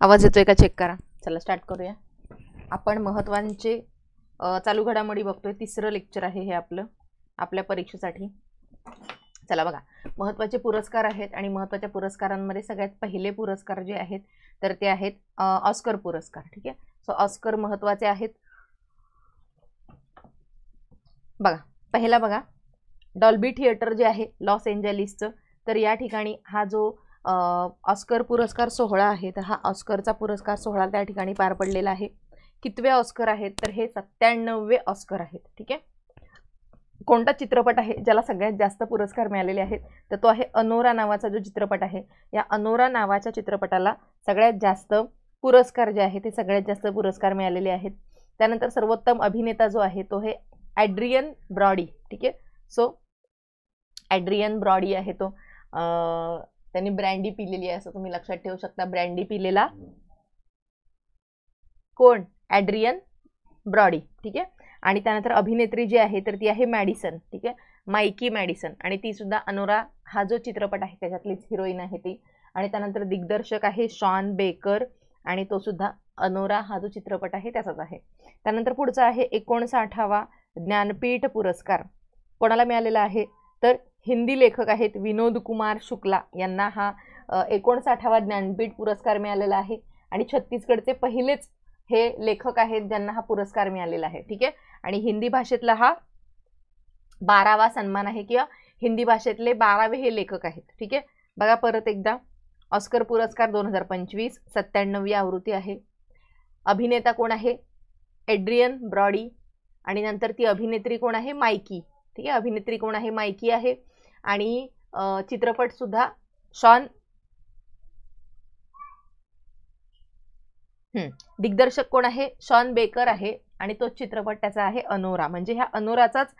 आवाज येतोय का चेक करा. चला स्टार्ट करूया. आपण महत्त्वाचे चालू घडामोडी बघतोय. तिसरं लेक्चर आहे हे आपलं आपल्या परीक्षेसाठी. चला बघा, महत्त्वाचे पुरस्कार आहेत आणि महत्त्वाच्या पुरस्कारांमध्ये सगळ्यात पहिले पुरस्कार जे आहेत तर ते आहेत ऑस्कर पुरस्कार. ठीक आहे. सो ऑस्कर महत्त्वाचे आहेत. बघा पहिला बघा, डॉल्बी थिएटर जे आहे लॉस एंजलिसचं, तर या ठिकाणी हा जो ऑस्कर पुरस्कार सोहळा आहे तर हा ऑस्करचा पुरस्कार सोहळा त्या ठिकाणी पार पडलेला आहे. कितवे ऑस्कर आहेत तर हे 97वे ऑस्कर आहेत. ठीक आहे. कोणता चित्रपट आहे ज्याला सगळ्यात जास्त पुरस्कार मिळालेले आहेत तर तो आहे अनोरा नावाचा जो चित्रपट आहे. या अनोरा नावाच्या चित्रपटाला सगळ्यात जास्त पुरस्कार जे आहे ते सगळ्यात जास्त पुरस्कार मिळालेले आहेत. त्यानंतर सर्वोत्तम अभिनेता जो आहे तो हे ॲड्रियन ब्रॉडी. ठीक आहे. सो ॲड्रियन ब्रॉडी आहे तो. त्यांनी ब्रँडी पिलेली आहे असं तुम्ही लक्षात ठेवू शकता. ब्रँडी पिलेला कोण? ॲड्रियन ब्रॉडी. ठीक आहे. आणि त्यानंतर अभिनेत्री जी आहे तर ती आहे मॅडिसन. ठीक आहे, मायकी मॅडिसन. आणि ती सुद्धा अनोरा हा जो चित्रपट आहे त्याच्यातलीच हिरोईन आहे ती. आणि त्यानंतर दिग्दर्शक आहे शॉन बेकर आणि तो सुद्धा अनोरा हा जो चित्रपट आहे त्याचाच आहे. त्यानंतर पुढचा आहे 59वा ज्ञानपीठ पुरस्कार. कोणाला मिळालेला आहे तर हिंदी लेखक आहेत विनोद कुमार शुक्ला यांना हा 59वा ज्ञानपीठ पुरस्कार मिळालेला आहे. आणि छत्तीसगडचे पहिलेच हे लेखक आहेत ज्यांना हा पुरस्कार मिळालेला आहे. ठीक आहे. आणि हिंदी भाषेतला हा 12वा सन्मान आहे किंवा हिंदी भाषेतले 12वे हे लेखक आहेत. ठीक आहे. बघा परत एकदा, ऑस्कर पुरस्कार 2025 97वी आवृत्ती आहे. अभिनेता कोण आहे? ॲड्रियन ब्रॉडी. आणि नंतर ती अभिनेत्री कोण आहे? मायकी. ठीक आहे, अभिनेत्री कोण आहे? मायकी आहे. आणि चित्रपट सुद्धा दिग्दर्शक कोण आहे? शॉन बेकर आहे. आणि तो चित्रपट त्याचा आहे अनोरा. म्हणजे ह्या अनोराचाच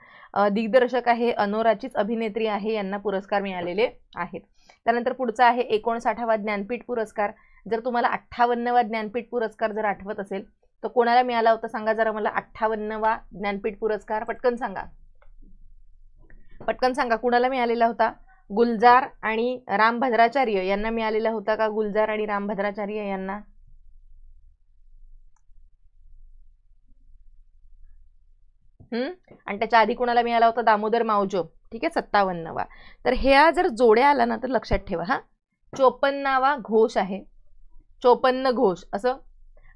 दिग्दर्शक आहे, अनोराचीच अभिनेत्री आहे, यांना पुरस्कार मिळालेले आहेत. त्यानंतर पुढचा आहे 59वा ज्ञानपीठ पुरस्कार. जर तुम्हाला 58वा ज्ञानपीठ पुरस्कार जर आठवत असेल तर कोणाला मिळाला होता सांगा जरा मला. 58वा ज्ञानपीठ पुरस्कार पटकन सांगा. पटकन सांगा कुणाला मिळालेला होता? गुलजार आणि राम भद्राचार्य यांना मिळालेला होता का? गुलजार आणि राम भद्राचार्य यांना. आणि त्याच्या आधी कोणाला मिळाला होता? दामोदर मावजो. ठीक आहे, 57वा. तर ह्या जर जोड्या आला ना तर लक्षात ठेवा हा. 54वा घोष आहे, 54 घोष असं.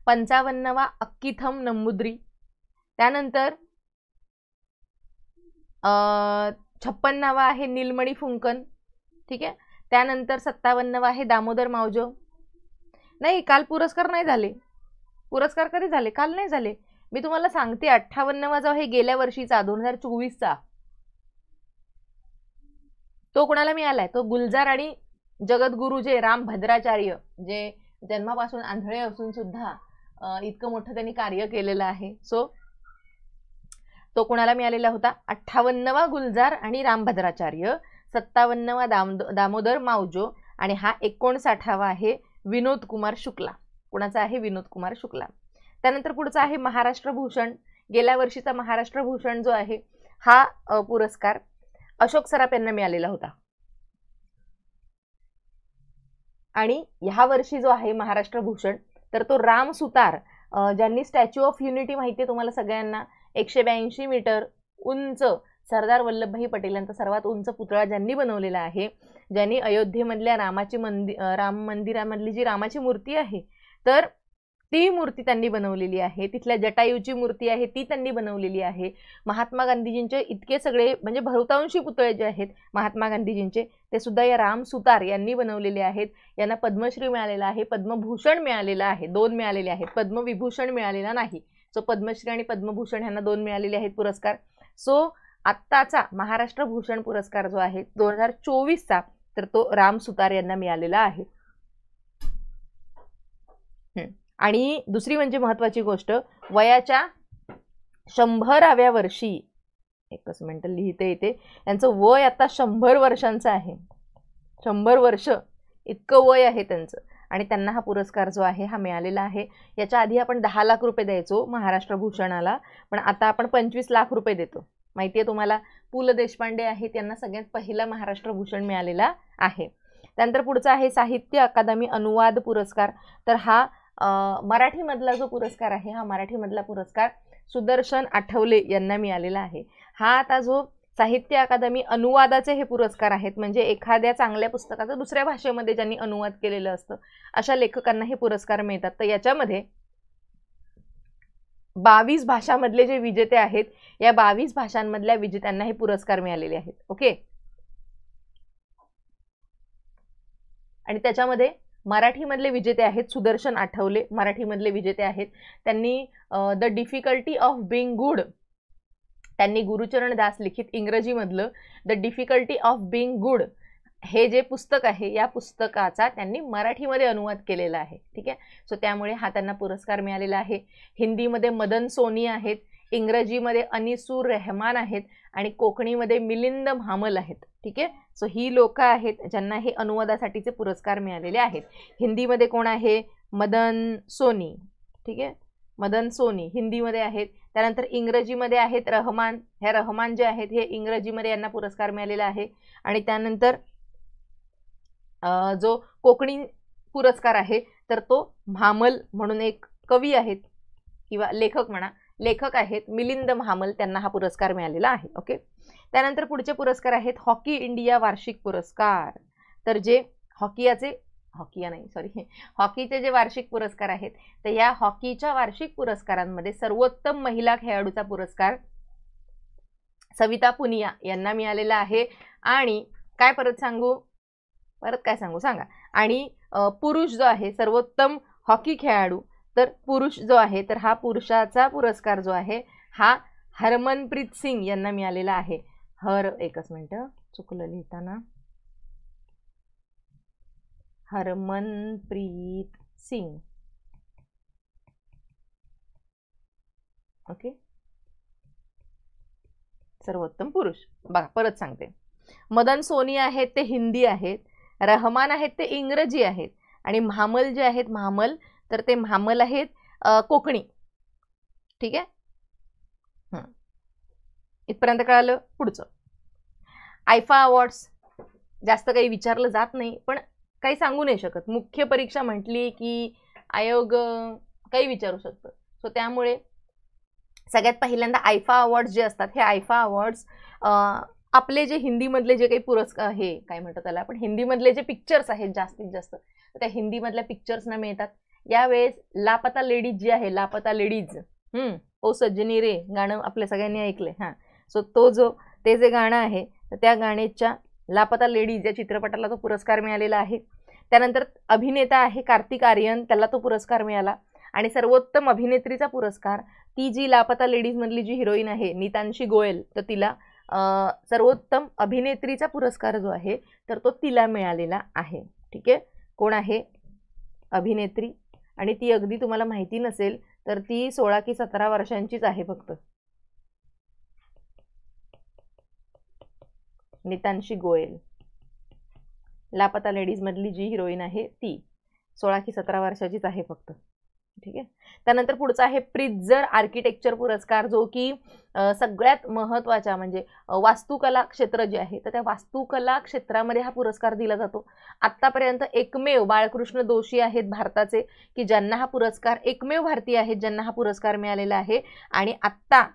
55वा अक्कीथम नंबुद्री. त्यानंतर 56वा आहे नीलमणी फुंकन. ठीक आहे. त्यानंतर 57वा आहे दामोदर मावजो. नाही, काल पुरस्कार नाही झाले. पुरस्कार कधी झाले? काल नाही झाले. मी तुम्हाला सांगते 58वा जो आहे गेल्या वर्षीचा 2024चा तो कोणाला मिळालाय? तो गुलजार आणि जगद्गुरू जे राम भद्राचार्य, जे जन्मापासून आंधळे असून सुद्धा इतकं मोठं त्यांनी कार्य केलेलं आहे. सो तो कोणाला मिळालेला होता? 58वा गुलजार आणि राम भद्राचार्य, 57वा दामोदर मावजो आणि हा 59वा आहे विनोद कुमार शुक्ला. कोणाचा आहे? विनोद कुमार शुक्ला. त्यानंतर पुढचा आहे महाराष्ट्र भूषण. गेल्या वर्षीचा महाराष्ट्र भूषण जो आहे हा पुरस्कार अशोक सराफ यांना मिळालेला होता. आणि ह्या वर्षी जो आहे महाराष्ट्र भूषण तर तो राम सुतार, ज्यांनी स्टॅच्यू ऑफ युनिटी माहिती आहे तुम्हाला सगळ्यांना, 182 मीटर उंच सरदार वल्लभभाई पटेल यांचा सर्वात उंच पुतळा ज्यांनी बनवलेला आहे, ज्यांनी अयोध्येमधल्या राम मंदिरामधली जी रामाची मूर्ती आहे तर ती मूर्ती त्यांनी बनवलेली आहे. तिथल्या जटायूची मूर्ती आहे ती त्यांनी बनवलेली आहे. महात्मा गांधीजींचे इतके सगळे म्हणजे बहुतांशी पुतळे जे आहेत महात्मा गांधीजींचे ते सुद्धा या राम सुतार यांनी बनवलेले आहेत. यांना पद्मश्री मिळालेला आहे, पद्मभूषण मिळालेला आहे, 2 मिळालेले आहेत. पद्मविभूषण मिळालेला नाही. सो पद्मश्री आणि पद्मभूषण यांना 2 मिळालेले आहेत पुरस्कार. सो आत्ताचा महाराष्ट्र भूषण पुरस्कार जो आहे 2024चा तर तो राम सुतार यांना मिळालेला आहे. आणि दुसरी म्हणजे महत्वाची गोष्ट, वयाच्या 100व्या वर्षी, एकच मिनिट लिहिते येते, त्यांचं वय आता 100 वर्षांचं आहे. 100 वर्ष इतकं वय आहे त्यांचं. आणि त्यांना हा पुरस्कार जो आहे हा मिळालेला आहे. याच्या आधी आपण 10 लाख रुपये द्यायचो महाराष्ट्र भूषणाला, पण आता आपण 25 लाख रुपये देतो. माहिती आहे तुम्हाला, पु ल देशपांडे आहे त्यांना सगळ्यात पहिला महाराष्ट्र भूषण मिळालेला आहे. त्यानंतर पुढचा आहे साहित्य अकादमी अनुवाद पुरस्कार. तर हा मराठीमधला जो पुरस्कार आहे, हा मराठीमधला पुरस्कार सुदर्शन आठवले यांना मिळालेला आहे. हा आता जो साहित्य अकादमी अनुवादाचे हे पुरस्कार आहेत, म्हणजे एखाद्या चांगल्या पुस्तकाचं दुसऱ्या भाषेमध्ये ज्यांनी अनुवाद केलेलं असतं अशा लेखकांना हे पुरस्कार मिळतात. तर याच्यामध्ये 22 भाषांमधले जे विजेते आहेत, या 22 भाषांमधल्या विजेत्यांना हे पुरस्कार मिळालेले आहेत. ओके. आणि त्याच्यामध्ये मराठीमधले विजेते आहेत सुदर्शन आठवले, मराठीमधले विजेते आहेत. त्यांनी the difficulty of being good, त्यांनी गुरुचरण दास लिखित इंग्रजीमधलं the difficulty of being good हे जे पुस्तक आहे, या पुस्तकाचा त्यांनी मराठीमध्ये अनुवाद केलेला आहे. ठीक आहे. सो त्यामुळे हा त्यांना पुरस्कार मिळालेला आहे. हिंदीमध्ये मदन सोनी आहेत, इंग्रजीमध्ये अनिसूर रहमान आहेत आणि कोकणीमध्ये मिलिंद म्हामल आहेत. ठीक आहे. सो ही लोक आहेत ज्यांना हे अनुवादासाठीचे पुरस्कार मिळालेले आहेत. हिंदीमध्ये कोण आहे? मदन सोनी. ठीक आहे, मदन सोनी हिंदीमध्ये आहेत. त्यानंतर इंग्रजीमध्ये आहेत रहमान. ह्या रहमान जे आहेत हे इंग्रजीमध्ये यांना पुरस्कार मिळालेला आहे. आणि त्यानंतर जो कोकणी पुरस्कार आहे तर तो म्हामल म्हणून एक कवी आहेत किंवा लेखक म्हणा, लेखक आहेत मिलिंद म्हामल, त्यांना हा पुरस्कार मिळालेला आहे. ओके. त्यानंतर पुढचे पुरस्कार आहेत हॉकी इंडिया वार्षिक पुरस्कार. तर जे हॉकीचे जे वार्षिक पुरस्कार आहेत, तर या हॉकीच्या वार्षिक पुरस्कारांमध्ये सर्वोत्तम महिला खेळाडूचा पुरस्कार सविता पुनिया यांना मिळालेला आहे. आणि काय परत काय सांगू सांगा. आणि पुरुष जो आहे सर्वोत्तम हॉकी खेळाडू, तर पुरुष जो आहे तर हा पुरुषाचा पुरस्कार जो आहे हा हरमनप्रीत सिंग यांना मिळालेला आहे. एकच मिनिट चुकलं लिहिताना, हरमनप्रीत सिंग. ओके. सर्वोत्तम पुरुष. बघा परत सांगते, मदन सोनी आहेत ते हिंदी आहेत, रहमान आहेत ते इंग्रजी आहेत आणि म्हामल जे आहेत म्हामल तर ते म्हामल आहेत कोकणी. ठीक आहे. इथपर्यंत कळालं. पुढचं आयफा अवॉर्ड्स. जास्त काही विचारलं जात नाही, पण काही सांगू नाही शकत. मुख्य परीक्षा म्हटली की आयोग काही विचारू शकतं. सो त्यामुळे सगळ्यात पहिल्यांदा आयफा अवॉर्ड्स जे असतात, हे आयफा अवॉर्ड्स आपले जे हिंदीमधले जे काही पुरस्कार हे काय म्हणतात त्याला आपण, हिंदीमधले जे पिक्चर्स आहेत जास्तीत जास्त त्या हिंदीमधल्या पिक्चर्सना मिळतात. यावेळेस लापता लेडीज जी आहे, लापता लेडीज ओ सज्जनी रे गाणं आपल्या सगळ्यांनी ऐकलंय. हां. सो ते जे गाणं आहे तर त्या गाण्याच्या लापता लेडीज या चित्रपटाला तो पुरस्कार मिळालेला आहे. त्यानंतर अभिनेता आहे कार्तिक आर्यन, त्याला तो पुरस्कार मिळाला. आणि सर्वोत्तम अभिनेत्रीचा पुरस्कार ती जी लापता लेडीज मधली जी हिरोईन आहे नीतांशी गोयल, तर तिला सर्वोत्तम अभिनेत्रीचा पुरस्कार जो आहे तर तो तिला मिळालेला आहे. ठीक आहे. कोण आहे? अभिनेत्री. आणि ती अगदी तुम्हाला माहिती नसेल तर ती 16 की 17 वर्षांचीच आहे फक्त. नीतांशी गोयल, लापता लेडीज मधली जी हिरोईन आहे ती 16 की 17 वर्षाचीच आहे फक्त. ठीक आहे. त्यानंतर पुढचा आहे प्रित्झर आर्किटेक्चर पुरस्कार, जो की सगळ्यात महत्त्वाच्या म्हणजे वास्तुकला क्षेत्र जे आहे तर त्या वास्तुकला क्षेत्रामध्ये हा पुरस्कार दिला जातो. आत्तापर्यंत एकमेव बाळकृष्ण दोषी आहेत भारताचे की ज्यांना हा पुरस्कार, एकमेव भारतीय आहेत ज्यांना हा पुरस्कार मिळालेला आहे. आणि आत्ता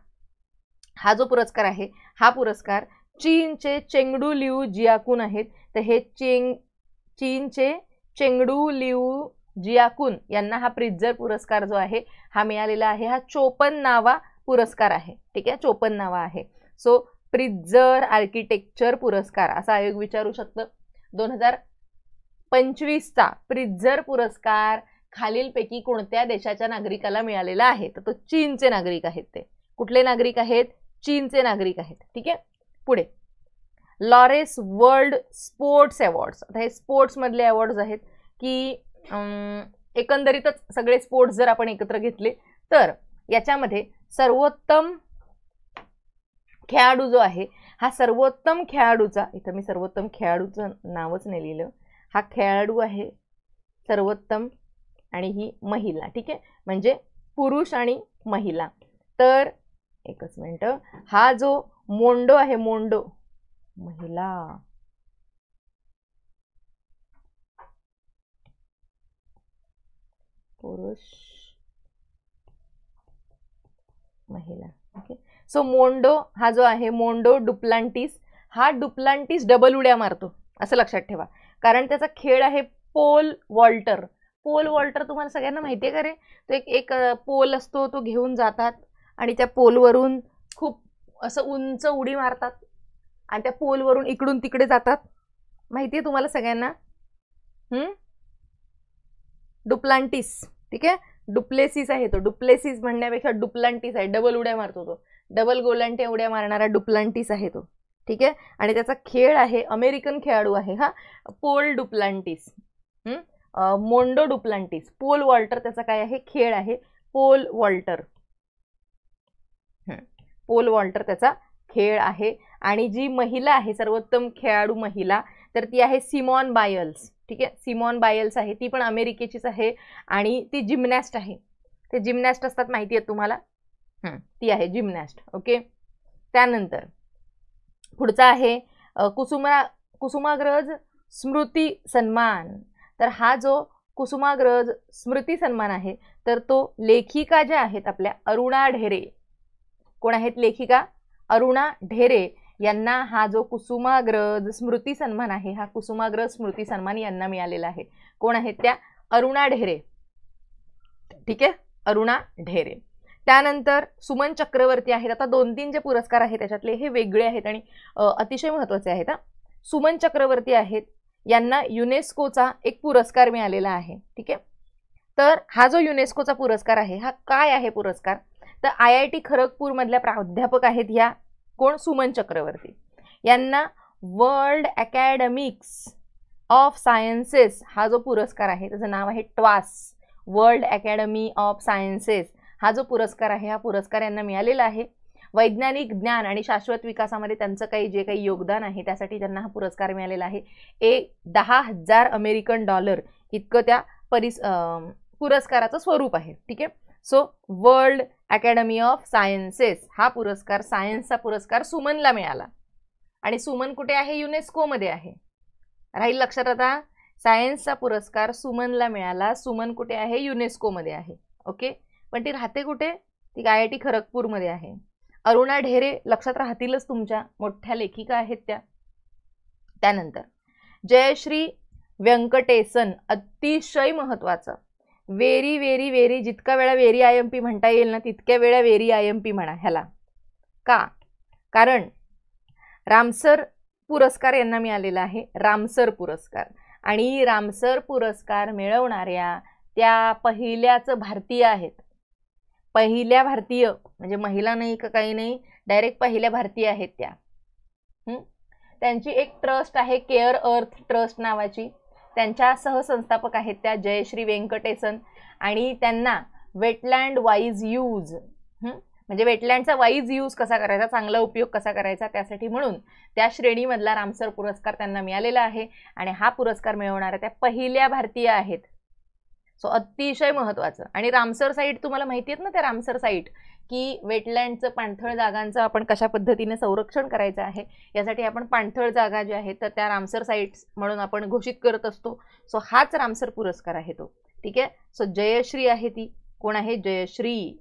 हा जो पुरस्कार आहे हा पुरस्कार चीनचे चेंगडू लिऊ जियाकुन आहेत. तर हे चीनचे चेंगडू लिऊ जियाकुन यांना हा प्रित्झर पुरस्कार जो आहे हा मिळालेला आहे. हा 54वा पुरस्कार आहे. ठीक आहे, 54वा आहे. सो प्रित्झर आर्किटेक्चर पुरस्कार असा आयोग विचारू शकतं. 2025चा प्रित्झर पुरस्कार खालीलपैकी कोणत्या देशाच्या नागरिकाला मिळालेला आहे? तर तो चीनचे नागरिक आहेत. ते कुठले नागरिक आहेत? चीनचे नागरिक आहेत. ठीक आहे. पुढे लॉरेस वर्ल्ड स्पोर्ट्स अवॉर्ड्स. आता हे स्पोर्ट्स मधले अवॉर्ड्स आहेत की एकंदरीतच सगळे स्पोर्ट्स जर आपण एकत्र घेतले तर याच्यामध्ये सर्वोत्तम खेळाडू जो आहे हा सर्वोत्तम खेळाडूचा, इथं मी सर्वोत्तम खेळाडूचं नावच नाही लिहिलं, हा खेळाडू आहे सर्वोत्तम आणि ही महिला. ठीक आहे, म्हणजे पुरुष आणि महिला. तर एकच मिनिट, हा जो मोंडो आहे, मोंडो महिला, पुरुष महिला. ओके. सो मोंडो हा जो आहे मोंडो डुप्लांटिस, हा डुप्लांटिस डबल उड्या मारतो असं लक्षात ठेवा, कारण त्याचा खेळ आहे पोल वॉल्टर. पोल वॉल्टर तुम्हाला सगळ्यांना माहिती आहे का रे? तो एक पोल असतो, तो घेऊन जातात आणि त्या पोलवरून खूप असं उंच उडी मारतात आणि त्या पोलवरून इकडून तिकडे जातात. माहिती आहे तुम्हाला सगळ्यांना? डुप्लांटिस. ठीक आहे. डुप्लेसिस आहे तो, डुप्लेसिस म्हणण्यापेक्षा डुप्लांटिस आहे, डबल उड्या मारतो तो, डबल गोलांटे उड्या मारणारा डुप्लांटिस आहे तो. ठीक आहे. आणि त्याचा खेळ आहे, अमेरिकन खेळाडू आहे हा, pole Duplantis. Mondo Duplantis. Pole vaulter त्याचा काय आहे? खेळ आहे पोल वॉल्टर. पोल वॉल्टर त्याचा खेळ आहे. आणि जी महिला आहे सर्वोत्तम खेळाडू महिला, तर ती आहे सिमॉन बायल्स. ठीक आहे. सिमॉन बायल्स आहे, ती पण अमेरिकेचीच आहे आणि ती जिम्नॅस्ट आहे. ते जिम्नॅस्ट असतात, माहिती आहे तुम्हाला? ती आहे जिम्नॅस्ट. ओके. त्यानंतर पुढचा आहे कुसुमाग्रज स्मृती सन्मान. तर हा जो कुसुमाग्रज स्मृती सन्मान आहे, तर तो लेखिका ज्या आहेत आपल्या अरुणा ढेरे. कोण आहेत लेखिका? अरुणा ढेरे यांना हा जो कुसुमाग्रज स्मृती सन्मान आहे, हा कुसुमाग्रज स्मृती सन्मान यांना मिळालेला आहे. कोण आहेत त्या? अरुणा ढेरे. ठीक आहे. अरुणा ढेरे. त्यानंतर सुमन चक्रवर्ती आहेत. आता 2-3 जे पुरस्कार आहेत त्याच्यातले हे वेगळे आहेत आणि अतिशय महत्त्वाचे आहेत. सुमन चक्रवर्ती आहेत, यांना युनेस्कोचा एक पुरस्कार मिळालेला आहे. ठीक आहे. तर हा जो युनेस्कोचा पुरस्कार आहे, हा काय आहे पुरस्कार? तर IIT खरगपूर मधल्या प्राध्यापक आहेत ह्या. कोण? सुमन चक्रवर्ती. यांना वर्ल्ड अकॅडमिक्स ऑफ सायन्सेस हा जो पुरस्कार आहे, त्याचं नाव आहे ट्वास, वर्ल्ड अकॅडमी ऑफ सायन्सेस. हा जो पुरस्कार आहे, हा पुरस्कार यांना मिळालेला आहे. वैज्ञानिक ज्ञान आणि शाश्वत विकासामध्ये त्यांचं जे काही योगदान आहे त्यासाठी त्यांना हा पुरस्कार मिळालेला आहे. 10,000 अमेरिकन डॉलर इतकं त्या पुरस्काराचं स्वरूप आहे. ठीक आहे. So world academy of sciences हा पुरस्कार, सायन्सचा पुरस्कार सुमनला मिळाला. आणि सुमन कुठे आहे? युनेस्कोमध्ये आहे. राहील लक्षात आता? सायन्सचा पुरस्कार सुमनला मिळाला, सुमन कुठे आहे? युनेस्कोमध्ये आहे. ओके. पण ती राहते कुठे? ती IIT खरगपूरमध्ये आहे. अरुणा ढेरे लक्षात राहतीलच तुमच्या, मोठ्या लेखिका आहेत त्या. त्यानंतर जयश्री व्यंकटेसन, अतिशय महत्त्वाचं, व्हेरी व्हेरी व्हेरी, जितका वेळा व्हेरी IMP म्हणता येईल ना तितक्या वेळा व्हेरी IMP म्हणा ह्याला. का? कारण रामसर पुरस्कार यांना मिळालेला आहे, रामसर पुरस्कार. आणि रामसर पुरस्कार मिळवणाऱ्या त्या पहिल्याच भारतीय आहेत. पहिल्या भारतीय म्हणजे महिला नाही का काही नाही, डायरेक्ट पहिल्या भारतीय आहेत त्या. त्यांची एक ट्रस्ट आहे केअर अर्थ ट्रस्ट नावाची. त्यांच्या सहसंस्थापक आहेत त्या जयश्री व्यंकटेसन. आणि त्यांना वेटलँड वाईज यूज, म्हणजे वेटलँडचा वाईज यूज कसा करायचा, चांगला उपयोग कसा करायचा, त्यासाठी म्हणून त्या श्रेणीमधला रामसर पुरस्कार त्यांना मिळालेला आहे. आणि हा पुरस्कार मिळवणाऱ्या त्या पहिल्या भारतीय आहेत. सो अतिशय महत्त्वाचं. आणि रामसर साईट तुम्हाला माहिती आहेत ना, त्या रामसर साईट, की वेटलँडचं, पाणथळ जागांचं आपण कशा पद्धतीने संरक्षण करायचं आहे यासाठी आपण पाणथळ जागा ज्या आहेत तर त्या रामसर साईट्स म्हणून आपण घोषित करत असतो. सो हाच रामसर पुरस्कार आहे तो. ठीक आहे. सो जयश्री आहे ती. कोण आहे? जयश्री.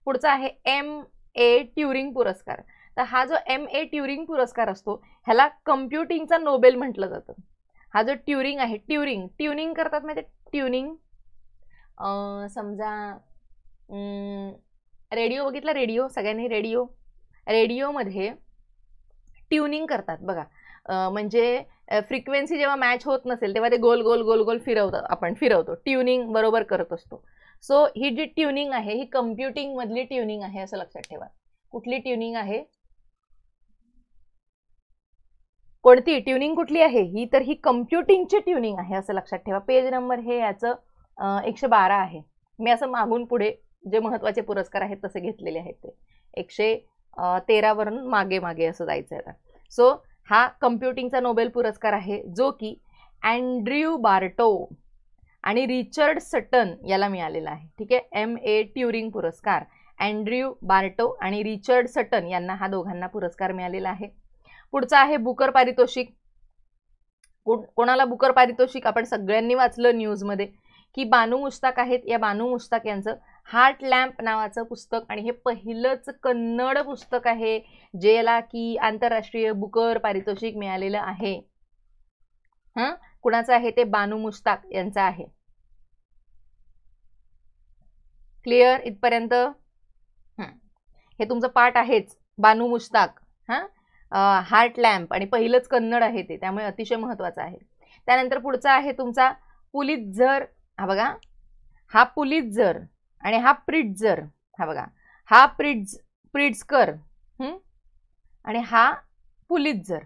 पुढचा आहे MA ट्युरिंग पुरस्कार. तर हा जो MA ट्युरिंग पुरस्कार असतो ह्याला कम्प्युटिंगचा नोबेल म्हटलं जातं. हा जो ट्युरिंग आहे, ट्युनिंग करतात माहिती? ट्युनिंग समजा रेडिओ बघितला? रेडिओ सगळ्यांनी रेडिओमध्ये ट्युनिंग करतात बघा. म्हणजे फ्रिक्वेन्सी जेव्हा मॅच होत नसेल तेव्हा ते गोल गोल गोल गोल फिरवतो, ट्युनिंग बरोबर करत असतो. सो ही जी ट्युनिंग आहे ही कम्प्युटिंग मधली ट्युनिंग आहे असं लक्षात ठेवा. कुठली ट्युनिंग आहे? कोणती ट्युनिंग कुठली आहे ही? तर ही कम्प्युटिंगची ट्युनिंग आहे असं लक्षात ठेवा. पेज नंबर हे याचं 112 आहे. मी असं मागून पुढे जे महत्त्वाचे पुरस्कार आहेत तसे घेतलेले आहेत ते 113 वरून मागे मागे असं जायचं आहे आता. सो हा कम्प्युटिंगचा नोबेल पुरस्कार आहे जो की अँड्र्यू बार्टो आणि रिचर्ड सटन याला मिळालेला आहे. ठीक आहे. MA ट्युरिंग पुरस्कार अँड्र्यू बार्टो आणि रिचर्ड सटन यांना, हा दोघांना पुरस्कार मिळालेला आहे. पुढचा आहे बुकर पारितोषिक. कोणाला बुकर पारितोषिक? आपण सगळ्यांनी वाचलं न्यूजमध्ये की बानू मुश्ताक आहेत. या बानू मुश्ताक यांचं हार्ट लॅम्प नावाचं पुस्तक, आणि हे पहिलंच कन्नड पुस्तक आहे ज्याला की आंतरराष्ट्रीय बुकर पारितोषिक मिळालेलं आहे. कुणाचं आहे ते? बानू मुश्ताक यांचं आहे. क्लिअर इथपर्यंत? हे तुमचं पाठ आहेच. बानू मुश्ताक, हार्ट लॅम्प, आणि पहिलंच कन्नड आहे ते, त्यामुळे अतिशय महत्वाचं आहे. त्यानंतर पुढचा आहे तुमचा पुलित्झर. हा बघा, हा पुलित्झर आणि हा प्रिट्झर. हा बघा, हा प्रिट्झकर आणि हा पुलित्झर.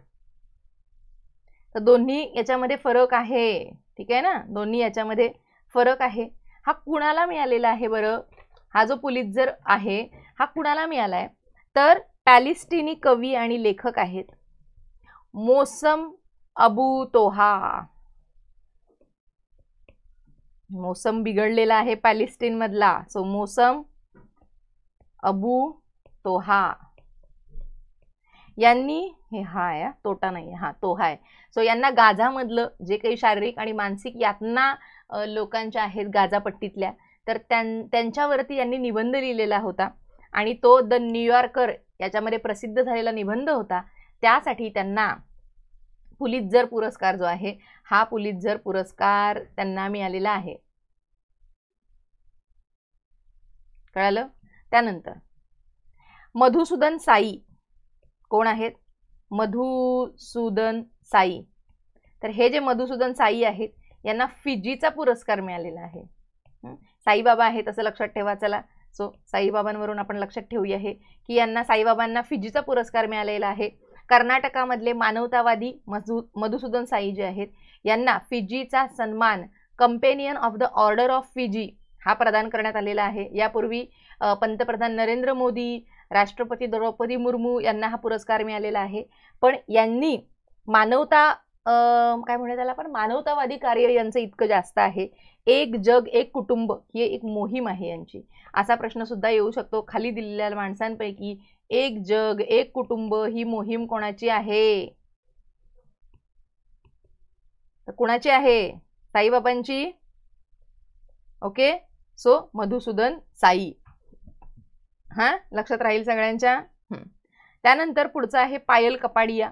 तर दोन्ही याच्यामध्ये फरक आहे. ठीक आहे ना, दोन्ही याच्यामध्ये फरक आहे. हा कुणाला मिळालेला आहे बरं? हा जो पुलित्झर आहे हा कुणाला मिळालाय? तर पॅलेस्टिनी कवी आणि लेखक आहेत मोसम अबू तोहा. मोसम बिघडलेला आहे पॅलेस्टाईन मधला, सो मोसम अबू तोहा यांनी, हे हा आहे, तोटा नाही, हा तोहा आहे. सो यांना गाझामधलं जे काही शारीरिक आणि मानसिक यातना लोकांच्या आहेत गाझा पट्टीतल्या, तर त्यांच्यावरती यांनी निबंध लिहिलेला होता, आणि तो द न्यूयॉर्कर याच्यामध्ये प्रसिद्ध झालेला निबंध होता. त्यासाठी त्यांना पुलित्झर पुरस्कार जो आहे, हा पुलित्झर पुरस्कार त्यांना मिळालेला आहे. कळालं? त्यानंतर मधुसूदन साई. कोण आहेत? मधुसूदन साई. तर हे जे मधुसूदन साई आहेत यांना फिजीचा पुरस्कार मिळालेला आहे. साईबाबा आहेत असं लक्षात ठेवा. चला, सो साईबाबांवरून आपण लक्षात ठेवूया हे की यांना, साईबाबांना फिजीचा पुरस्कार मिळालेला आहे. कर्नाटकामधले मानवतावादी मधुसूदन साई जे आहेत यांना फिजीचा सन्मान companion of the order of Fiji हा प्रदान करण्यात आलेला आहे. यापूर्वी पंतप्रधान नरेंद्र मोदी, राष्ट्रपती द्रौपदी मुर्मू यांना हा पुरस्कार मिळालेला आहे. पण यांनी मानवता काय म्हणूया त्याला, पण मानवतावादी कार्य यांचं इतकं जास्त आहे. एक जग एक कुटुंब ही एक मोहीम आहे यांची. असा प्रश्न सुद्धा येऊ शकतो खाली दिलेल्या माणसांपैकी, एक जग एक कुटुंब ही मोहीम कोणाची आहे? तर कुणाची आहे? साईबाबांची. Okay, so Madhusudan Sai. लक्षात राहील सगळ्यांच्या. त्यानंतर पुढचा आहे पायल कपाडिया.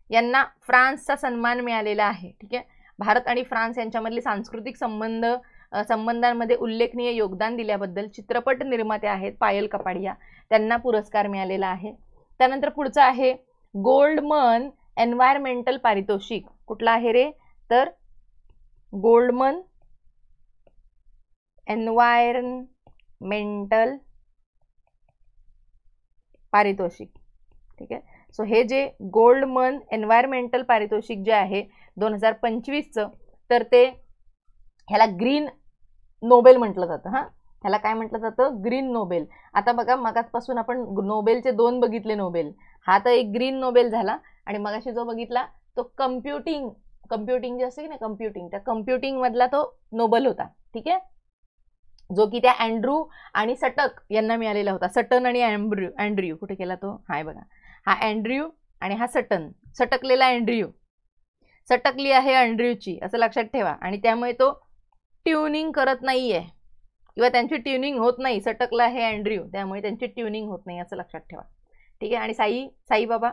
यांना फ्रान्सचा सन्मान मिळालेला आहे. ठीक आहे, भारत आणि फ्रान्स यांच्यामधले सांस्कृतिक संबंधांमध्ये उल्लेखनीय योगदान दिल्याबद्दल चित्रपट निर्माते आहेत पायल कपाडिया, त्यांना पुरस्कार मिळालेला आहे. त्यानंतर पुढचा आहे गोल्डमन एन्व्हायरमेंटल पारितोषिक. कुठला आहे रे? तर गोल्डमन एन्व्हायरमेंटल पारितोषिक. ठीक आहे, सो हे जे गोल्डमन एन्व्हायरमेंटल पारितोषिक जे आहे 2025चं, तर ते ह्याला ग्रीन नोबेल म्हटलं जातं. ह्याला काय म्हटलं जातं? Green Nobel. आता बघा, मगाचपासून आपण नोबेलचे 2 बघितले नोबेल. हा तर एक ग्रीन नोबेल झाला, आणि मगाशी जो बघितला तो कम्प्युटिंग जे असते की नाही, त्या कम्प्युटिंग मधला तो नोबेल होता. ठीक आहे, जो की त्या अँड्रू आणि सटक यांना मिळालेला होता. सटन आणि अँड्र्यू कुठे केला तो? हाय बघा, हा अँड्र्यू आणि हा सटन. सटकलेला अँड्र्यू, सटकली आहे अँड्र्यूची, असं लक्षात ठेवा. आणि त्यामुळे तो ट्युनिंग करत नाहीये किंवा त्यांची ट्युनिंग होत नाही. सटकला आहे अँड्र्यू, त्यामुळे त्यांची ट्युनिंग होत नाही, असं लक्षात ठेवा. ठीक आहे, आणि साईबाबा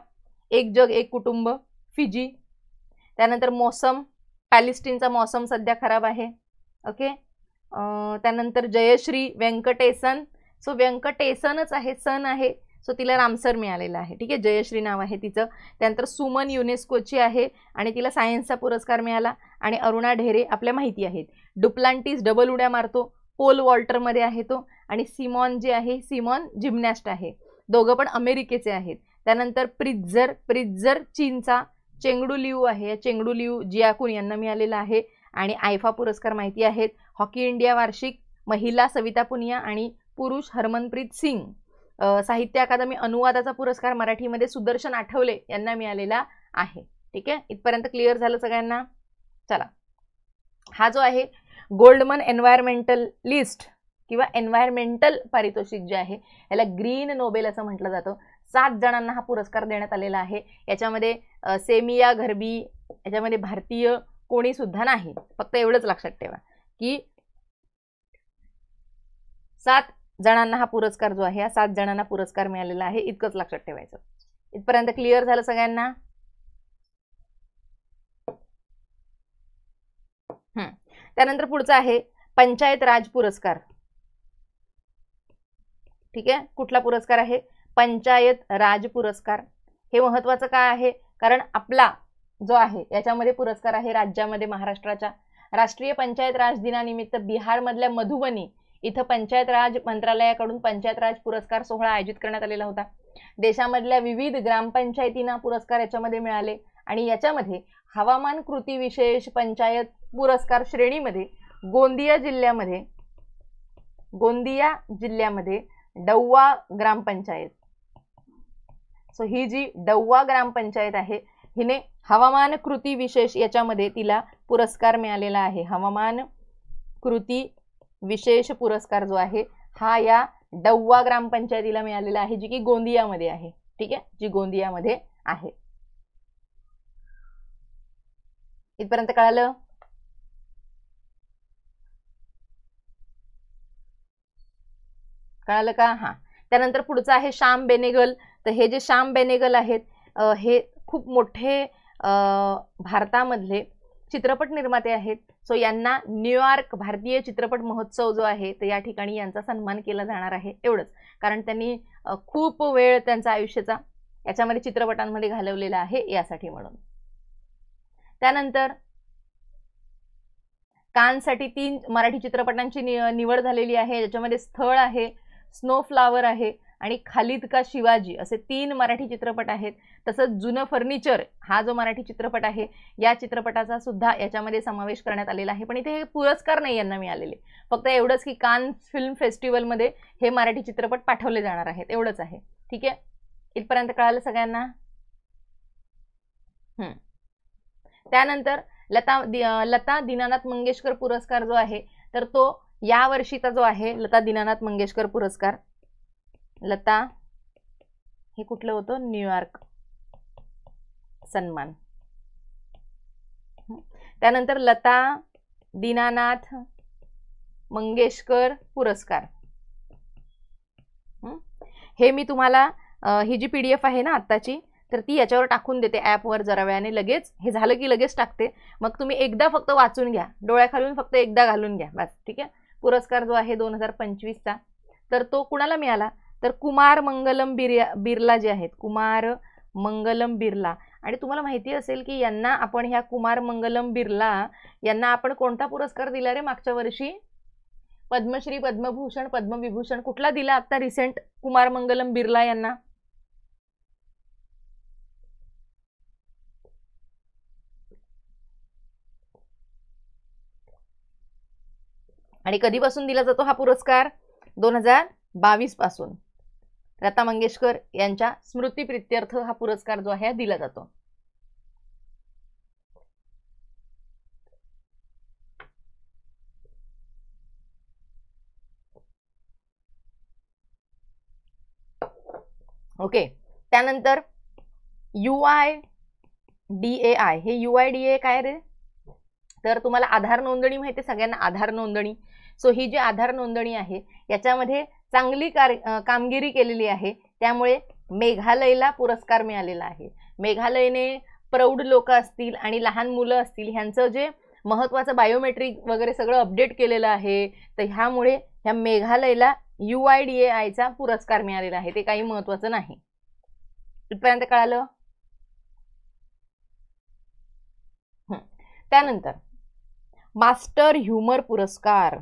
एक जग एक कुटुंब फिजी. त्यानंतर मौसम, पॅलेस्टाईनचा मौसम सध्या खराब आहे. ओके, त्यानंतर जयश्री व्यंकटेसन. सो व्यंकटेसनच आहे, सन आहे, सो तिला रामसर मिळालेला आहे. ठीक आहे, जयश्री नाव आहे तिचं. त्यानंतर सुमन युनेस्कोची आहे आणि तिला सायन्सचा पुरस्कार मिळाला. आणि अरुणा ढेरे आपल्या माहिती आहेत. डुप्लांटिस डबल उड्या मारतो, पोल वॉल्टरमध्ये आहे तो. आणि सिमॉन जे आहे, सिमॉन जिम्नॅस्ट आहे. दोघं पण अमेरिकेचे आहेत. त्यानंतर प्रिट्झर चीनचा. चेंगडू लिऊ आहे, या चेंगडू लिऊ जियाकुन यांना मिळालेला आहे. आणि आयफा पुरस्कार माहिती आहेत. हॉकी इंडिया वार्षिक महिला सविता पुनिया आणि पुरुष हरमनप्रीत सिंग. साहित्य अकादमी अनुवादाचा पुरस्कार मराठीमध्ये सुदर्शन आठवले यांना मिळालेला आहे. ठीक आहे, इथपर्यंत क्लिअर झालं सगळ्यांना? चला, हा जो आहे गोल्डमन एन्व्हायरमेंटल लिस्ट किंवा एन्व्हायरमेंटल पारितोषिक जे आहे याला ग्रीन नोबेल असं म्हटलं जातं. 7 जणांना हा पुरस्कार देण्यात आलेला आहे. याच्यामध्ये सेमिया घरबी, याच्यामध्ये भारतीय कोणी सुद्धा नाही. फक्त एवढंच लक्षात ठेवा की 7 जणांना हा पुरस्कार जो आहे, 7 जणांना पुरस्कार मिळालेला आहे, इतकंच लक्षात ठेवायचं. इथपर्यंत क्लिअर झालं सगळ्यांना? त्यानंतर पुढचा आहे पंचायत राज पुरस्कार. ठीक आहे, कुठला पुरस्कार आहे? पंचायत राज पुरस्कार. हे महत्वाचं काय आहे? कारण आपला जो आहे याच्यामध्ये पुरस्कार आहे राज्यामध्ये महाराष्ट्राच्या राष्ट्रीय पंचायत राज दिनानिमित्त बिहारमधल्या मधुबनी इथं पंचायत राज मंत्रालयाकडून पंचायत राज पुरस्कार सोहळा आयोजित करण्यात आलेला होता. देशामधल्या विविध ग्रामपंचायतींना पुरस्कार याच्यामध्ये मिळाले आणि याच्यामध्ये हवामान कृती विशेष पंचायत पुरस्कार श्रेणीमध्ये गोंदिया जिल्ह्यामध्ये डौवा ग्रामपंचायत. सो ही जी डौवा ग्रामपंचायत आहे हिने हवामान कृती विशेष याच्यामध्ये तिला पुरस्कार मिळालेला आहे. हवामान कृती विशेष पुरस्कार जो आहे हा या डौवा ग्रामपंचायतीला मिळालेला आहे, जी की गोंदियामध्ये आहे. ठीक आहे, जी गोंदियामध्ये आहे. इथपर्यंत कळालं? कळालं का? हा. त्यानंतर पुढचं आहे श्याम बेनेगल. तर हे जे श्याम बेनेगल आहेत हे खूप मोठे भारतामधले चित्रपट निर्माते आहेत. सो यांना न्यूयॉर्क भारतीय चित्रपट महोत्सव जो आहे तर या ठिकाणी यांचा सन्मान केला जाणार आहे. एवढंच, कारण त्यांनी खूप वेळ त्यांचा आयुष्याचा याच्यामध्ये चित्रपटांमध्ये घालवलेला आहे यासाठी म्हणून. त्यानंतर कानसाठी 3 मराठी चित्रपटांची निवड झालेली आहे. याच्यामध्ये स्थळ आहे, स्नोफ्लावर आहे आणि खालिद का शिवाजी असे 3 मराठी चित्रपट आहेत. तसंच जुनं फर्निचर हा जो मराठी चित्रपट आहे या चित्रपटाचा सुद्धा याच्यामध्ये समावेश करण्यात आलेला आहे. पण इथे हे पुरस्कार नाही यांना मिळालेले, फक्त एवढंच की कान फिल्म फेस्टिवलमध्ये हे मराठी चित्रपट पाठवले जाणार आहेत, एवढंच आहे. ठीक आहे, इथपर्यंत कळालं सगळ्यांना? त्यानंतर लता दीनानाथ मंगेशकर पुरस्कार जो आहे तर तो या वर्षीचा जो आहे लता दीनानाथ मंगेशकर पुरस्कार. लता हे कुठलं होतं? न्यूयॉर्क सन्मान. त्यानंतर लता दीनानाथ मंगेशकर पुरस्कार हे मी तुम्हाला ही जी PDF आहे ना आत्ताची तर ती याच्यावर टाकून देते ॲपवर जरा वेळाने. लगेच हे झालं की लगेच टाकते, मग तुम्ही एकदा फक्त वाचून घ्या, डोळ्याखालून फक्त एकदा घालून घ्या बस. ठीक आहे, पुरस्कार जो आहे 2025चा तर तो कुणाला मिळाला तर कुमार मंगलम बिर्ला जे आहेत, कुमार मंगलम बिर्ला. आणि तुम्हाला माहिती असेल की यांना आपण ह्या कुमार मंगलम बिर्ला यांना आपण कोणता पुरस्कार दिला रे मागच्या वर्षी? पद्मश्री, पद्मभूषण, पद्मविभूषण कुठला दिला आता रिसेंट कुमार मंगलम बिर्ला यांना? आणि कधीपासून दिला जातो हा पुरस्कार? 2022 पासून. लता मंगेशकर यांच्या स्मृतिप्रित्यर्थ हा पुरस्कार जो आहे दिला जातो. ओके. त्यानंतर UIDAI. हे UIDAI काय रे? तर तुम्हाला आधार नोंदणी माहिती आहे सगळ्यांना, आधार नोंदणी. सो ही जी आधार नोंदणी आहे याच्यामध्ये चांगली कामगिरी केलेली आहे, त्यामुळे मेघालयला पुरस्कार मिळालेला आहे. मेघालयने प्रौढ लोक असतील आणि लहान मुलं असतील ह्यांचं जे महत्त्वाचं बायोमेट्रिक वगैरे सगळं अपडेट केलेलं आहे, तर ह्यामुळे ह्या मेघालयला UIDAIचा पुरस्कार मिळालेला आहे. ते काही महत्त्वाचं नाही. इथपर्यंत कळालं? त्यानंतर मास्टर ह्युमर पुरस्कार.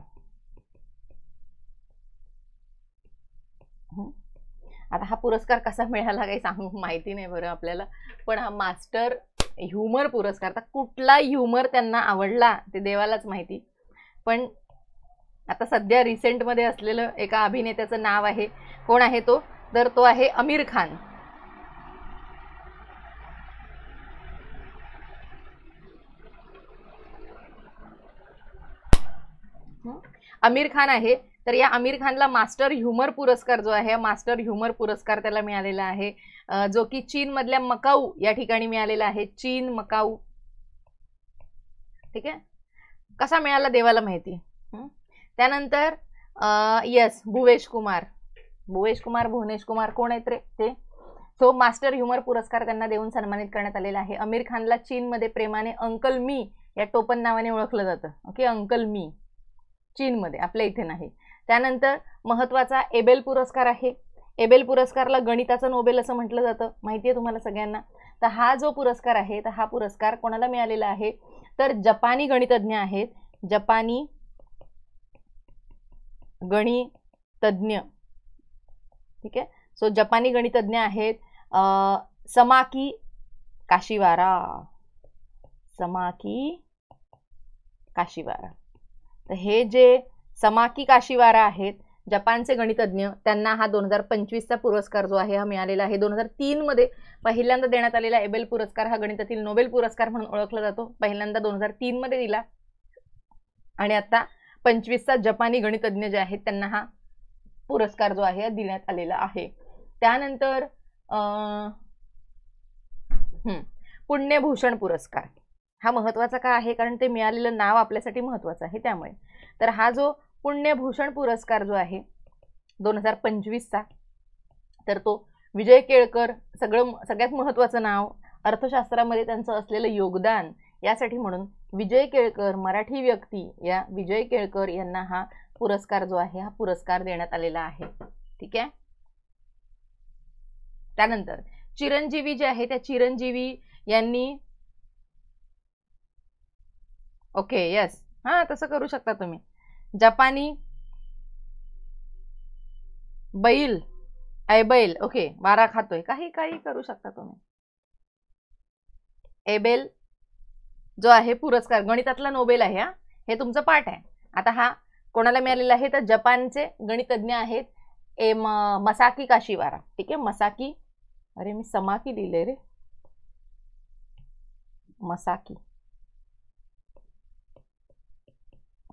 आता हा पुरस्कार कसा मिळाला काही सांगू माहिती नाही बरं आपल्याला, पण हा मास्टर ह्युमर पुरस्कार, आता कुठला ह्युमर त्यांना आवडला ते देवालाच माहिती. पण आता सध्या रिसेंटमध्ये असलेलं एका अभिनेत्याचं नाव आहे, कोण आहे तो? तर तो आहे आमिर खान. आमिर खान आहे. तर या आमिर खानला मास्टर ह्युमर पुरस्कार जो आहे, मास्टर ह्युमर पुरस्कार त्याला मिळालेला आहे, जो की चीनमधल्या मकाऊ या ठिकाणी मिळालेला आहे. चीन, मकाऊ. ठीक आहे, कसा मिळाला देवाला माहिती. त्यानंतर यस, भुवेश कुमार, भुवनेश कुमार कोण आहेत रे ते? सो मास्टर ह्युमर पुरस्कार त्यांना देऊन सन्मानित करण्यात आलेला आहे. आमिर खानला चीनमध्ये प्रेमाने अंकल मी या टोपण नावाने ओळखलं जातं. ओके, अंकल मी चीनमध्ये, आपल्या इथे नाही. त्यानंतर महत्त्वाचा एबेल पुरस्कार आहे. एबेल पुरस्कारला गणिताचा नोबेल असं म्हटलं जातं, माहिती आहे तुम्हाला सगळ्यांना. तर हा जो पुरस्कार आहे, तर हा पुरस्कार कोणाला मिळालेला आहे? तर जपानी गणितज्ञ आहेत, जपानी गणितज्ञ. ठीक आहे, सो जपानी गणितज्ञ आहेत समाकी काशिवारा, समाकी काशिवारा. तर हे जे समाकी काशिवारा आहेत जपानचे गणितज्ञ, त्यांना हा 2025चा पुरस्कार जो आहे हा मिळालेला आहे. 2003 मध्ये पहिल्यांदा देण्यात आलेला एबेल पुरस्कार हा गणितातील नोबेल पुरस्कार म्हणून ओळखला जातो. पहिल्यांदा 2003 मध्ये दिला आणि आता 25चा जपानी गणितज्ञ जे आहेत त्यांना हा पुरस्कार जो आहे देण्यात आलेला आहे. त्यानंतर पुण्यभूषण पुरस्कार हा महत्त्वाचा का आहे? कारण ते मिळालेलं नाव आपल्यासाठी महत्त्वाचं आहे त्यामुळे. तर हा जो पुण्यभूषण पुरस्कार जो आहे 2025चा, तर तो विजय केळकर, सगळ्यात महत्त्वाचं नाव, अर्थशास्त्रामध्ये त्यांचं असलेलं योगदान यासाठी म्हणून विजय केळकर, मराठी व्यक्ती, या विजय केळकर यांना हा पुरस्कार जो आहे हा पुरस्कार देण्यात आलेला आहे. ठीक आहे. त्यानंतर चिरंजीवी जे आहे त्या चिरंजीवी यांनी, ओके यस, हा तसं करू शकता तुम्ही, जपानी बैल एबेल, ओके वारा खातोय, काही काही करू शकता तुम्ही. एबेल जो आहे पुरस्कार गणितातला नोबेल आहे, हे तुमचं पाठ आहे. आता हा कोणाला मिळालेला आहे? तर जपानचे गणितज्ञ आहेत मसाकी काशिवारा. ठीक आहे, मसाकी, अरे मी समाकी लिहिले रे,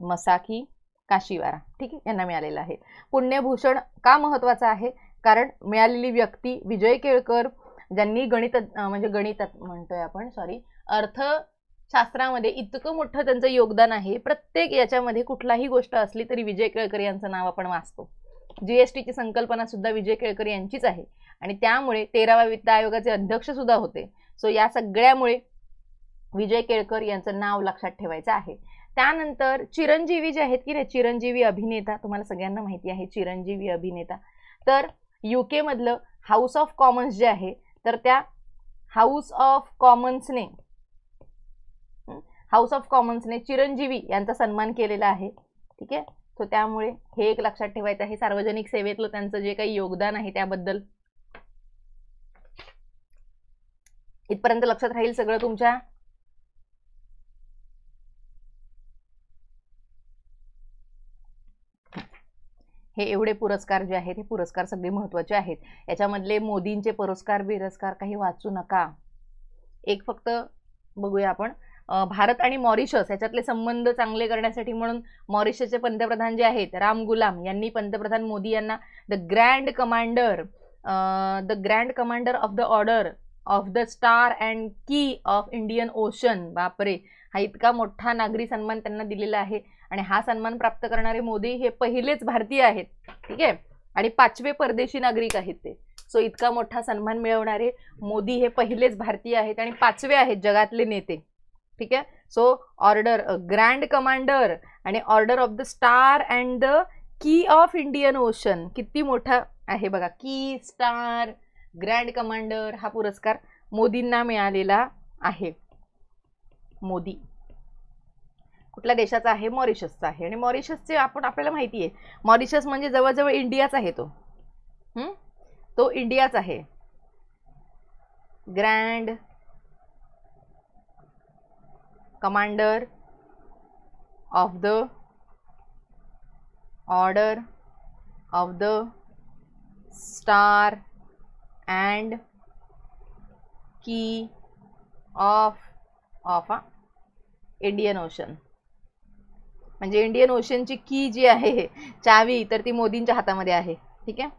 मसाकी काशिवारा. ठीक आहे, यांना मिळालेला आहे. पुण्यभूषण का महत्वाचं आहे? कारण मिळालेली व्यक्ती विजय केळकर, ज्यांनी गणितात म्हणतोय आपण, सॉरी, अर्थशास्त्रामध्ये इतकं मोठं त्यांचं योगदान आहे. प्रत्येक याच्यामध्ये कुठलाही गोष्ट असली तरी विजय केळकर यांचं नाव आपण वाचतो. जीएसटीची संकल्पना सुद्धा विजय केळकर यांचीच आहे आणि त्यामुळे 13व्या वित्त आयोगाचे अध्यक्ष सुद्धा होते. सो या सगळ्यामुळे विजय केळकर यांचं नाव लक्षात ठेवायचं आहे. त्यानंतर चिरंजीवी जे आहेत की नाही, चिरंजीवी अभिनेता, तुम्हाला सगळ्यांना माहिती आहे चिरंजीवी अभिनेता. तर UK मधलं हाऊस ऑफ कॉमन्स जे आहे, तर त्या हाऊस ऑफ कॉमन्सने चिरंजीवी यांचा सन्मान केलेला आहे. ठीक आहे, सो त्यामुळे हे एक लक्षात ठेवायचं आहे. सार्वजनिक सेवेतलं त्यांचं जे काही योगदान आहे त्याबद्दल. इथपर्यंत लक्षात राहील सगळं तुमच्या? हे एवढे पुरस्कार जे आहेत हे पुरस्कार सगळे महत्त्वाचे आहेत. याच्यामधले मोदींचे पुरस्कार काही वाचू नका. एक फक्त बघूया आपण, भारत आणि मॉरिशस याच्यातले संबंध चांगले करण्यासाठी म्हणून मॉरिशसचे पंतप्रधान जे आहेत राम गुलाम यांनी पंतप्रधान मोदी यांना the grand commander of the order of the star and की ऑफ इंडियन ओशन, बापरे, हा इतका मोठा नागरी सन्मान त्यांना दिलेला आहे. आणि हा सन्मान प्राप्त करणारे मोदी हे पहिलेच भारतीय आहेत. ठीक आहे, आणि 5वे परदेशी नागरिक आहेत ते. सो इतका मोठा सन्मान मिळवणारे मोदी हे पहिलेच भारतीय आहेत आणि 5वे आहेत जगातले नेते. ठीक आहे, सो ऑर्डर ग्रँड कमांडर आणि order of the star and the key of Indian ocean, किती मोठा आहे बघा. की, स्टार, ग्रँड कमांडर हा पुरस्कार मोदींना मिळालेला आहे. मोदी कुठल्या देशाचा आहे? मॉरिशसचा आहे. आणि मॉरिशसचे आपल्याला माहिती आहे, मॉरिशस म्हणजे जवळजवळ इंडियाच आहे. तो इंडियाच आहे. Grand commander of the order of the star and की ऑफ इंडियन ओशन. म्हणजे इंडियन ओशनची की जी आहे, चावी, तर ती मोदींच्या हातामध्ये आहे. ठीक आहे,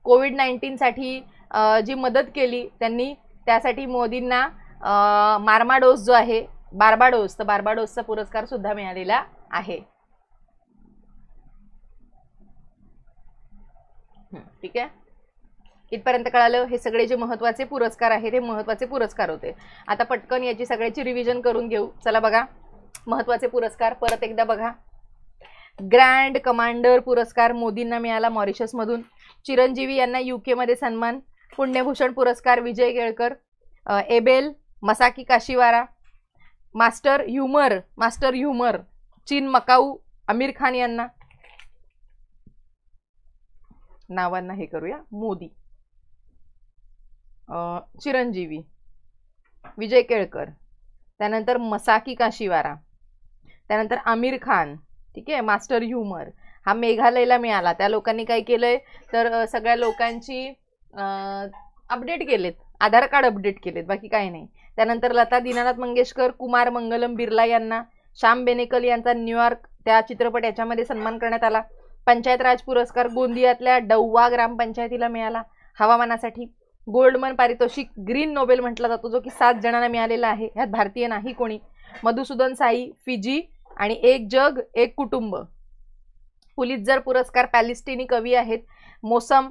कोविड-19 साठी जी मदत केली त्यांनी, त्यासाठी मोदींना मार्माडोस जो आहे, बार्बाडोसचा पुरस्कार सुद्धा मिळालेला आहे. ठीक आहे, इथपर्यंत कळालं. हे सगळे जे महत्त्वाचे पुरस्कार आहेत हे महत्त्वाचे पुरस्कार होते. आता पटकन याची सगळ्याची रिव्हिजन करून घेऊ. चला बघा, महत्त्वाचे पुरस्कार परत एकदा बघा. ग्रँड कमांडर पुरस्कार मोदींना मिळाला मॉरिशसमधून. चिरंजीवी यांना UK मध्ये सन्मान. पुण्यभूषण पुरस्कार Vijay Kelkar. Abel Masaki Kashiwara. Master humour चीन मकाऊ आमिर खान यांना. नावांना हे करूया. मोदी, चिरंजीवी, विजय केळकर, त्यानंतर मसाकी काशीवारा, त्यानंतर आमिर खान. ठीक आहे, मास्टर ह्युमर हा मेघालयला मिळाला. त्या लोकांनी काय केलंय तर सगळ्या लोकांची अपडेट केलेत, आधार कार्ड अपडेट केलेत, बाकी काही नाही. त्यानंतर लता दीनानाथ मंगेशकर, कुमार मंगलम बिर्ला यांना. श्याम बेनेकल यांचा न्यूयॉर्क त्या चित्रपट याच्यामध्ये सन्मान करण्यात आला. पंचायत राज पुरस्कार गोंदियातल्या डौवा ग्रामपंचायतीला मिळाला हवामानासाठी. गोल्डमन पारितोषिक ग्रीन नोबेल म्हटला जातो, जो की 7 जणांना मिळालेला आहे, ह्यात भारतीय नाही कोणी. मधुसूदन साई फिजी आणि एक जग एक कुटुंब. पुलित्झर पुरस्कार पॅलेस्टिनी कवी आहेत. मोसम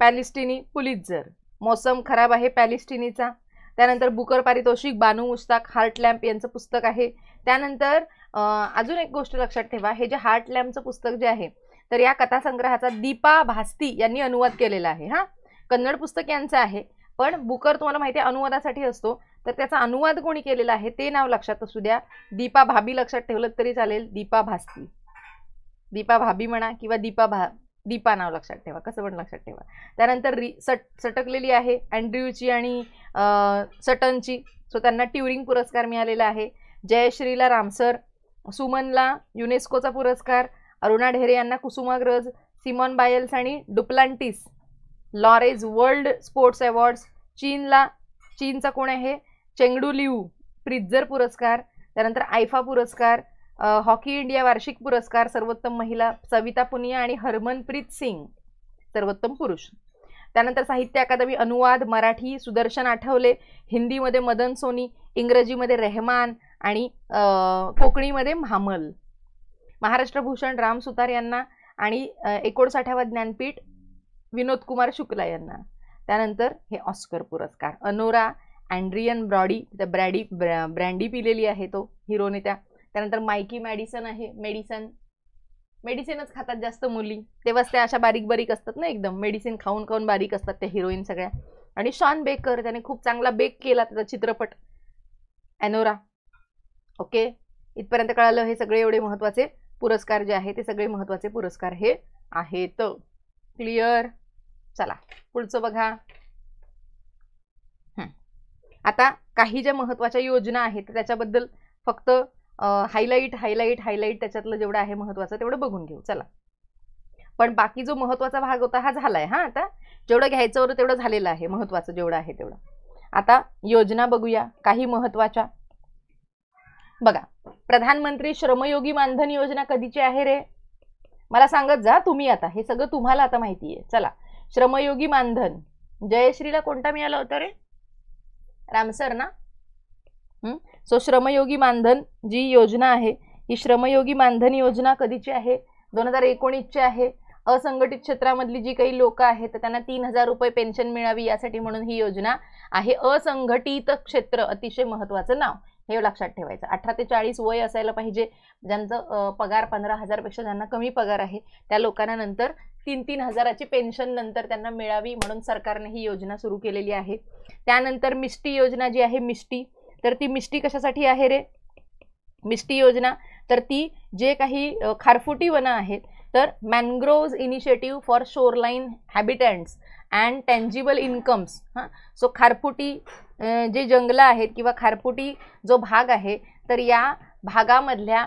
पॅलेस्टिनी पुलित्झर. मौसम खराब आहे पॅलेस्टिनीचा. त्यानंतर बुकर पारितोषिक बानू मुश्ताक हार्ट लॅम्प यांचं पुस्तक आहे. त्यानंतर अजून एक गोष्ट लक्षात ठेवा, हे जे हार्ट लॅम्पचं पुस्तक जे आहे तर या कथासंग्रहाचा दीपा भास्ती यांनी अनुवाद केलेला आहे. हा कन्नड पुस्तक यांचं आहे, पण बुकर तुम्हाला माहिती आहे अनुवादासाठी असतो, तर त्याचा अनुवाद कोणी केलेला आहे ते नाव लक्षात असू द्या. दीपा भाभी लक्षात ठेवलं तरी चालेल. दीपा भास्ती, दीपा भाभी म्हणा किंवा दीपा नाव लक्षात ठेवा, कसं पण लक्षात ठेवा. त्यानंतर सटकलेली आहे अँड्र्यूची आणि सटनची, सो त्यांना ट्युरिंग पुरस्कार मिळालेला आहे. जयश्रीला रामसर, सुमनला युनेस्कोचा पुरस्कार. अरुणा ढेरे यांना कुसुमाग्रज. सिमॉन बायल्स आणि डुप्लांटिस लॉरेज वर्ल्ड स्पोर्ट्स अवॉर्ड्स. चीनचा कोण आहे चेंगडू लिऊ प्रित्झर पुरस्कार. त्यानंतर आयफा पुरस्कार. हॉकी इंडिया वार्षिक पुरस्कार सर्वोत्तम महिला सविता पुनिया आणि हरमनप्रीत सिंग सर्वोत्तम पुरुष. त्यानंतर साहित्य अकादमी अनुवाद मराठी सुदर्शन आठवले, हिंदीमध्ये मदन सोनी, इंग्रजीमध्ये रेहमान आणि कोकणीमध्ये म्हामल. महाराष्ट्र भूषण राम सुतार यांना आणि 59वा ज्ञानपीठ विनोद कुमार शुक्ला यांना. त्यानंतर हे ऑस्कर पुरस्कार अनोरा अँड्रियन ब्रॉडी ब्रँडी पिलेली आहे तो हिरोने त्या. त्यानंतर मायकी मॅडिसन आहे. मेडिसिनच खातात जास्त मुली, तेव्हाच त्या अशा बारीक बारीक असतात ना, एकदम मेडिसिन खाऊन खाऊन बारीक असतात त्या हिरोईन सगळ्या. आणि शॉन बेकर, त्याने खूप चांगला बेक केला त्याचा चित्रपट अनोरा. ओके, इथपर्यंत कळालं. हे सगळे एवढे महत्त्वाचे पुरस्कार जे आहे ते सगळे महत्त्वाचे पुरस्कार हे आहेत. क्लिअर. चला पुढचं बघा. आता काही ज्या महत्त्वाच्या योजना आहेत त्याच्याबद्दल फक्त हायलाईट त्याच्यातलं जेवढं आहे महत्त्वाचं तेवढं बघून घेऊ. चला, पण बाकी जो महत्त्वाचा भाग होता हा झालाय. हा आता जेवढं घ्यायचं होतं तेवढं झालेलं आहे, महत्त्वाचं जेवढं आहे तेवढं. आता योजना बघूया काही महत्त्वाच्या. बघा, प्रधानमंत्री श्रमयोगी मानधन योजना कधीची आहे रे, मला सांगत जा तुम्ही. आता हे सगळं तुम्हाला आता माहिती आहे. चला, श्रमयोगी मानधन जयश्रीला कोणता मिळाला होता रे, रामसर ना. सो श्रमयोगी मानधन जी योजना आहे ही श्रमयोगी मानधन योजना कधीची आहे, 2019ची आहे. असंघटित क्षेत्रामधली जी काही लोक आहेत तर त्यांना 3000 रुपये पेन्शन मिळावी यासाठी म्हणून ही योजना आहे. असंघटित क्षेत्र अतिशय महत्त्वाचं नाव, हे लक्षात ठेवायचं. 18 ते 40 वय असायला पाहिजे. ज्यांचं पगार 15,000 पेक्षा ज्यांना कमी पगार आहे त्या लोकांना नंतर 3-3 हजाराची पेन्शन नंतर त्यांना मिळावी म्हणून सरकारने ही योजना सुरू केलेली आहे. त्यानंतर मिष्टी योजना जी आहे, मिष्टी, तर ती मिष्टी कशासाठी आहे रे, मिष्टी योजना तर ती जे काही खारफुटी वनं आहेत तर mangroves initiative for shoreline habitants and tangible incomes. So खारफुटी जे जंगलं आहेत किंवा खारफुटी जो भाग आहे तर या भागामधल्या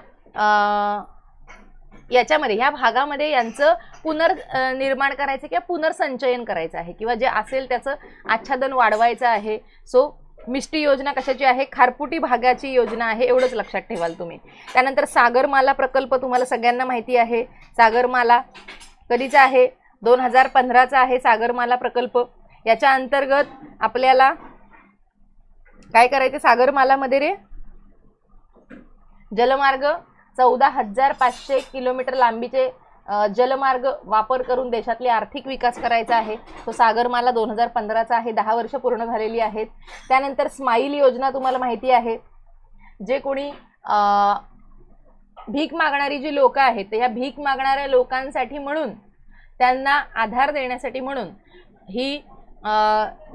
ह्या भागामध्ये यांचं पुनर्निर्माण करायचं किंवा पुनर्संचयन करायचं आहे किंवा जे असेल त्याचं आच्छादन वाढवायचं आहे. सो मिष्टी योजना कशाची आहे, खारफुटी भागाची योजना आहे, एवढंच लक्षात ठेवाल तुम्ही. त्यानंतर सागरमाला प्रकल्प तुम्हाला सगळ्यांना माहिती आहे. सागरमाला कधीचा आहे, 2015चा आहे सागरमाला प्रकल्प. याच्या अंतर्गत आपल्याला काय करायचं, सागरमालामध्ये रे जलमार्ग 14,500 किलोमीटर लांबीचे जलमार्ग वापर करून देशातले आर्थिक विकास करायचा आहे. तो सागरमाला 2015चा आहे, 10 वर्ष पूर्ण झालेली आहेत. त्यानंतर स्माईल योजना तुम्हाला माहिती आहे, जे कोणी भीक मागणारी जी लोक आहेत तर ह्या भीक मागणाऱ्या लोकांसाठी म्हणून त्यांना आधार देण्यासाठी म्हणून ही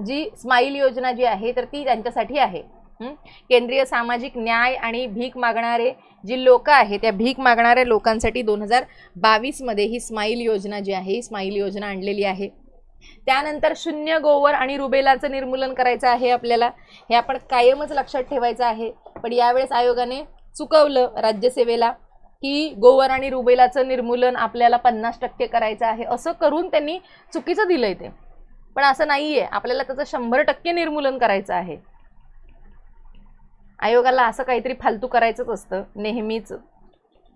जी स्माईल योजना जी आहे तर ती त्यांच्यासाठी आहे. केंद्रीय सामाजिक न्याय आणि भीक मागणारे जी लोक आहेत त्या भीक मागणाऱ्या लोकांसाठी 2022 मध्ये ही स्माईल योजना जी आहे ही स्माईल योजना आणलेली आहे. त्यानंतर शून्य गोवर आणि रुबेलाचं निर्मूलन करायचं आहे आपल्याला. हे आपण कायमच लक्षात ठेवायचं आहे. पण यावेळेस आयोगाने चुकवलं राज्यसेवेला की गोवर आणि रुबेलाचं निर्मूलन आपल्याला 50% करायचं आहे. असं करून त्यांनी चुकीचं दिलंय ते. पण असं नाहीये, आपल्याला त्याचं 100% निर्मूलन करायचं आहे. आयोगाला असं काहीतरी फालतू करायचंच असतं नेहमीच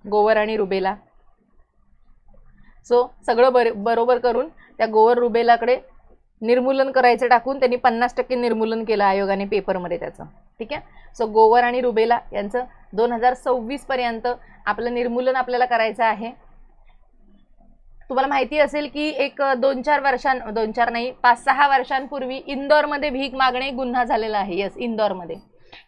गोवर आणि रुबेला. सो सगळं बरोबर करून त्या गोवर रुबेलाकडे निर्मूलन करायचं टाकून त्यांनी 50% निर्मूलन केलं आयोगाने पेपरमध्ये त्याचं. ठीक आहे. सो गोवर आणि रुबेला यांचं 2026 पर्यंत आपलं निर्मूलन आपल्याला करायचं आहे. तुम्हाला माहिती असेल की एक 5-6 वर्षांपूर्वी इंदोरमध्ये भीक मागणे गुन्हा झालेला आहे. यस, इंदोरमध्ये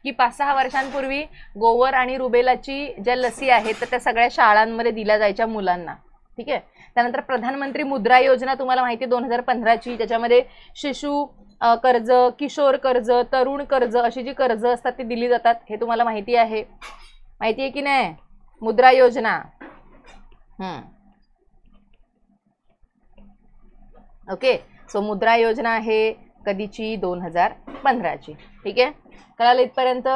की 5-6 वर्षांपूर्वी गोवर आणि रुबेलाची ज्या लसी आहेत तर त्या सगळ्या शाळांमध्ये दिल्या जायच्या मुलांना. ठीक आहे. त्यानंतर प्रधानमंत्री मुद्रा योजना तुम्हाला माहिती आहे 2015ची, ज्याच्यामध्ये शिशु कर्ज, किशोर कर्ज, तरुण कर्ज अशी जी कर्ज असतात ती दिली जातात. हे तुम्हाला माहिती आहे की नाही? मुद्रा योजना. ओके. सो मुद्रा योजना आहे कधीची? 2015ची. ठीक आहे. कळालं इथपर्यंत?